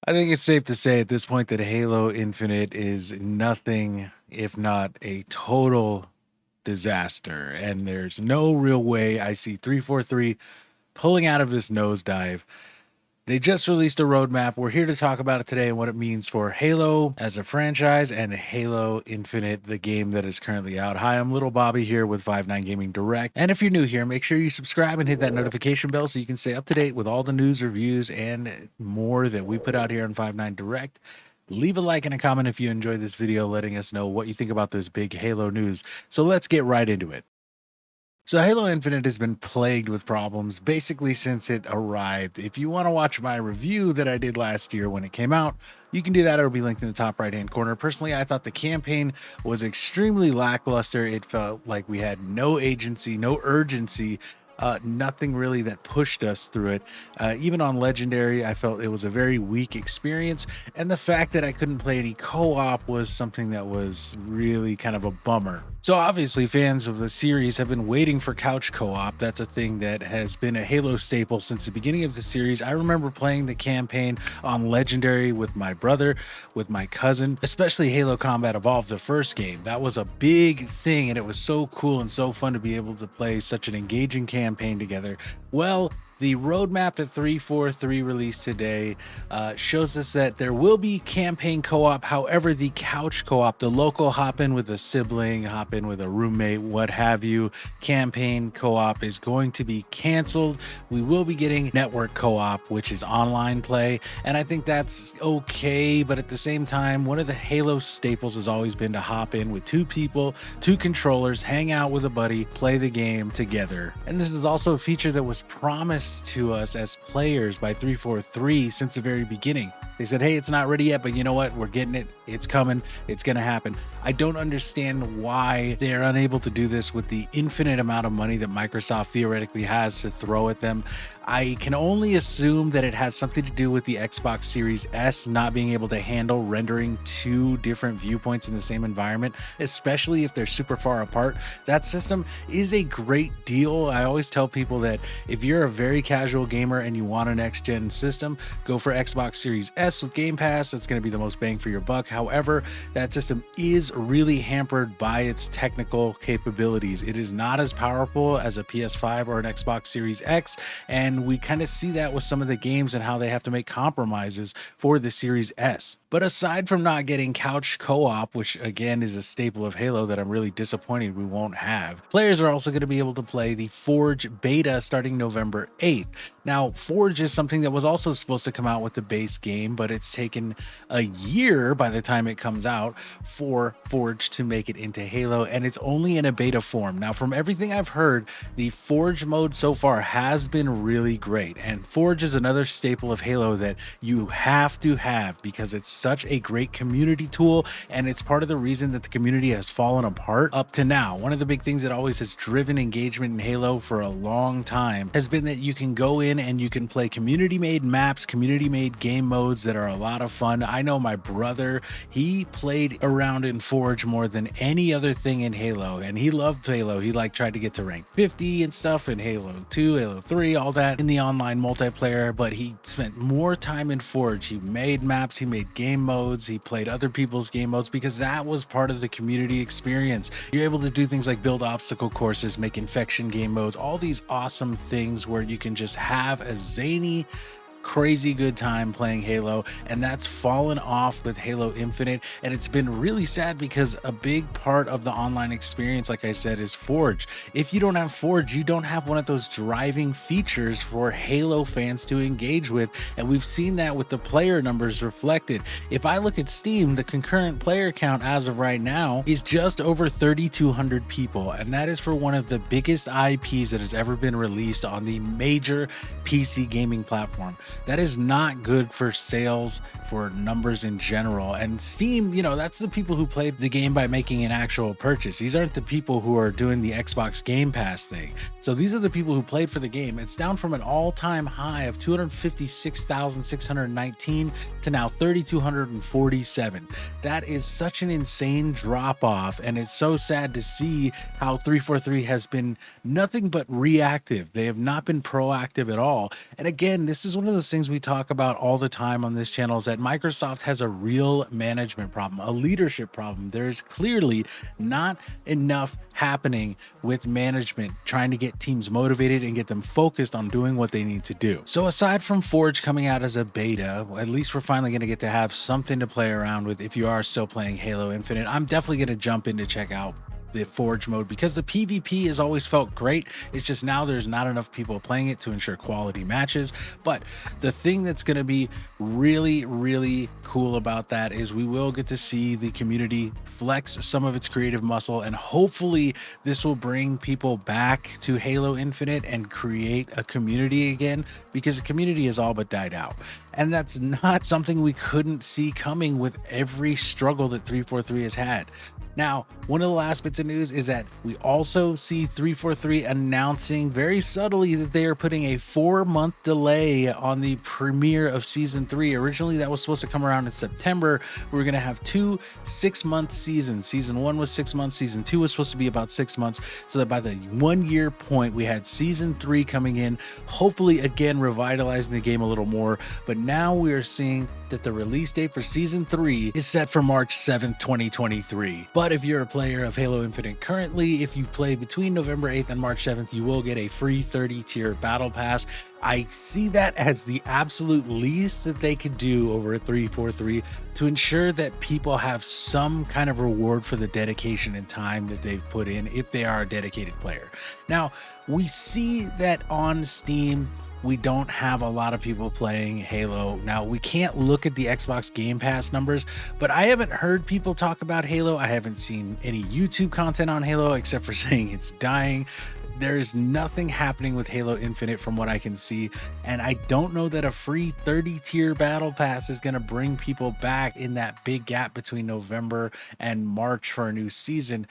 I think it's safe to say at this point that Halo Infinite is nothing if not a total disaster. And there's no real way I see 343 pulling out of this nosedive. They just released a roadmap. We're here to talk about it today and what it means for Halo as a franchise and Halo Infinite, the game that is currently out. Hi, I'm Little Bobby here with 59 Gaming Direct. And if you're new here, make sure you subscribe and hit that notification bell so you can stay up to date with all the news, reviews, and more that we put out here on 59 Direct. Leave a like and a comment if you enjoyed this video, letting us know what you think about this big Halo news. So let's get right into it. So Halo Infinite has been plagued with problems basically since it arrived. If you want to watch my review that I did last year when it came out, you can do that. It'll be linked in the top right hand corner. Personally, I thought the campaign was extremely lackluster. It felt like we had no agency, no urgency, nothing really that pushed us through it. Even on Legendary, I felt it was a very weak experience. And the fact that I couldn't play any co-op was something that was really kind of a bummer. So obviously fans of the series have been waiting for couch co-op. That's a thing that has been a Halo staple since the beginning of the series. I remember playing the campaign on Legendary with my brother, with my cousin, especially Halo Combat Evolved, the first game. That was a big thing, and it was so cool and so fun to be able to play such an engaging campaign together. Well, the roadmap that 343 released today shows us that there will be campaign co-op. However, the couch co-op, the local hop in with a sibling, hop in with a roommate, what have you, campaign co-op is going to be canceled. We will be getting network co-op, which is online play, and I think that's okay. But at the same time, one of the Halo staples has always been to hop in with two people, two controllers, hang out with a buddy, play the game together. And this is also a feature that was promised to us as players by 343 since the very beginning. They said, hey, it's not ready yet, but you know what? We're getting it. It's coming. It's going to happen. I don't understand why they're unable to do this with the infinite amount of money that Microsoft theoretically has to throw at them. I can only assume that it has something to do with the Xbox Series S not being able to handle rendering two different viewpoints in the same environment, especially if they're super far apart. That system is a great deal. I always tell people that if you're a very casual gamer and you want a next-gen system, go for Xbox Series S with Game Pass. That's going to be the most bang for your buck. However, that system is really hampered by its technical capabilities. It is not as powerful as a PS5 or an Xbox Series X, and we kind of see that with some of the games and how they have to make compromises for the Series S. But aside from not getting couch co-op, which again is a staple of Halo that I'm really disappointed we won't have, players are also going to be able to play the Forge beta starting November 8th. Now, Forge is something that was also supposed to come out with the base game, but it's taken a year by the time it comes out for Forge to make it into Halo, and it's only in a beta form. Now, from everything I've heard, the Forge mode so far has been really great, and Forge is another staple of Halo that you have to have because it's such a great community tool, and it's part of the reason that the community has fallen apart up to now. One of the big things that always has driven engagement in Halo for a long time has been that you can go in and you can play community-made maps, community-made game modes that are a lot of fun. I know my brother, he played around in Forge more than any other thing in Halo, and he loved Halo. He tried to get to rank 50 and stuff in Halo 2, Halo 3, all that in the online multiplayer, but he spent more time in Forge. He made maps, he made game modes, he played other people's game modes because that was part of the community experience. You're able to do things like build obstacle courses, make infection game modes, all these awesome things where you can just have a zany, crazy good time playing Halo, and that's fallen off with Halo Infinite. And it's been really sad because a big part of the online experience, like I said, is Forge. If you don't have Forge, you don't have one of those driving features for Halo fans to engage with, and we've seen that with the player numbers reflected. If I look at Steam, the concurrent player count as of right now is just over 3,200 people, and that is for one of the biggest IPs that has ever been released on the major PC gaming platform. That is not good for sales, for numbers in general. And Steam, you know, that's the people who played the game by making an actual purchase. These aren't the people who are doing the Xbox Game Pass thing. So these are the people who played for the game. It's down from an all-time high of 256,619 to now 3,247. That is such an insane drop off, and it's so sad to see how 343 has been nothing but reactive. They have not been proactive at all. And again, this is one of those things we talk about all the time on this channel, is that that Microsoft has a real management problem, a leadership problem. There's clearly not enough happening with management trying to get teams motivated and get them focused on doing what they need to do. So aside from Forge coming out as a beta, at least we're finally going to get to have something to play around with. If you are still playing Halo Infinite, I'm definitely going to jump in to check out the Forge mode, because the PvP has always felt great. It's just now there's not enough people playing it to ensure quality matches. But the thing that's going to be really cool about that is we will get to see the community flex some of its creative muscle, and hopefully this will bring people back to Halo Infinite and create a community again, because the community has all but died out. And that's not something we couldn't see coming with every struggle that 343 has had. Now, one of the last bits of news is that we also see 343 announcing very subtly that they are putting a 4-month delay on the premiere of Season 3. Originally, that was supposed to come around in September. We were going to have 2 6-month seasons. Season 1 was 6 months. Season 2 was supposed to be about 6 months. So that by the 1-year point, we had Season 3 coming in, hopefully again revitalizing the game a little more. But now we are seeing that the release date for Season 3 is set for March 7th, 2023. But if you're a player of Halo Infinite currently, if you play between November 8th and March 7th, you will get a free 30-tier battle pass. I see that as the absolute least that they could do over at 343 to ensure that people have some kind of reward for the dedication and time that they've put in if they are a dedicated player. Now, we see that on Steam, we don't have a lot of people playing Halo. Now, we can't look at the Xbox Game Pass numbers, but I haven't heard people talk about Halo. I haven't seen any YouTube content on Halo except for saying it's dying. There is nothing happening with Halo Infinite from what I can see, and I don't know that a free 30-tier battle pass is going to bring people back in that big gap between November and March for a new season.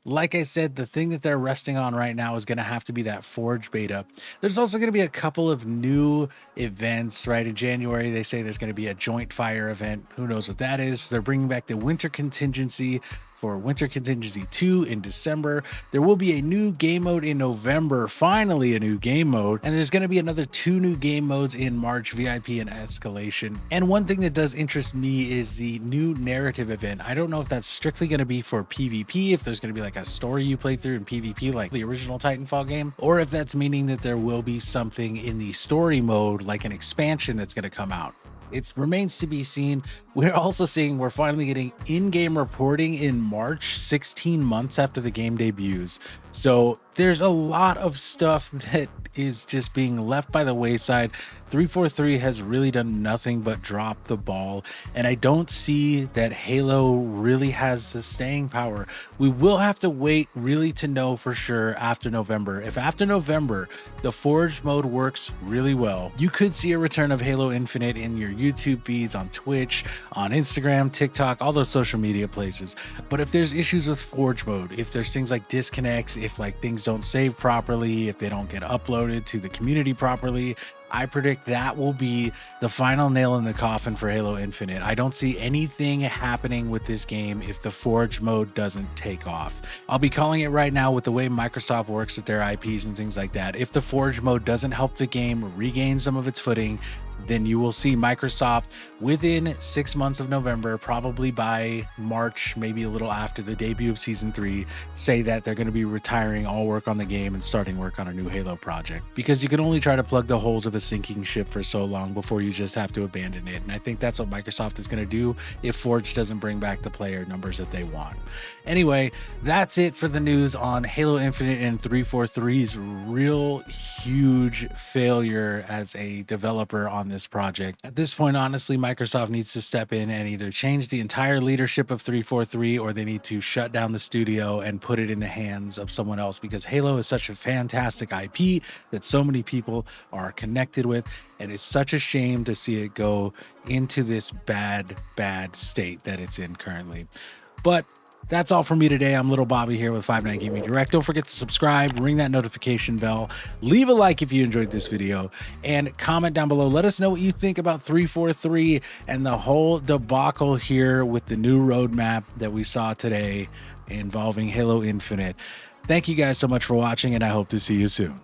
Like I said, the thing that they're resting on right now is going to have to be that Forge beta. There's also going to be a couple of new events, right? In January, they say there's going to be a joint fire event. Who knows what that is? They're bringing back the Winter Contingency for Winter Contingency 2 in December. There will be a new game mode in November, finally a new game mode, and there's going to be another 2 new game modes in March, VIP and Escalation. And one thing that does interest me is the new narrative event. I don't know if that's strictly going to be for PvP, if there's going to be like a story you play through in PvP like the original Titanfall game, or if that's meaning that there will be something in the story mode like an expansion that's going to come out. It remains to be seen. We're also seeing we're finally getting in-game reporting in March, 16 months after the game debuts. So there's a lot of stuff that is just being left by the wayside. 343 has really done nothing but drop the ball, and I don't see that Halo really has the staying power. We will have to wait really to know for sure after November. If after November the Forge mode works really well, you could see a return of Halo Infinite in your YouTube feeds, on Twitch, on Instagram, TikTok, all those social media places. But if there's issues with Forge mode, if there's things like disconnects, if like things don't save properly, if they don't get uploaded to the community properly, I predict that will be the final nail in the coffin for Halo Infinite. I don't see anything happening with this game if the Forge mode doesn't take off. I'll be calling it right now with the way Microsoft works with their IPs and things like that. If the Forge mode doesn't help the game regain some of its footing, then you will see Microsoft within 6 months of November, probably by March, maybe a little after the debut of Season 3, say that they're going to be retiring all work on the game and starting work on a new Halo project. Because you can only try to plug the holes of a sinking ship for so long before you just have to abandon it. And I think that's what Microsoft is going to do if Forge doesn't bring back the player numbers that they want. Anyway, that's it for the news on Halo Infinite and 343's real huge failure as a developer on this project. At this point, honestly, Microsoft needs to step in and either change the entire leadership of 343, or they need to shut down the studio and put it in the hands of someone else, because Halo is such a fantastic IP that so many people are connected with, and it's such a shame to see it go into this bad state that it's in currently. But that's all for me today. I'm Little Bobby here with 59 Gaming Direct. Don't forget to subscribe, ring that notification bell, leave a like if you enjoyed this video, and comment down below. Let us know what you think about 343 and the whole debacle here with the new roadmap that we saw today involving Halo Infinite. Thank you guys so much for watching, and I hope to see you soon.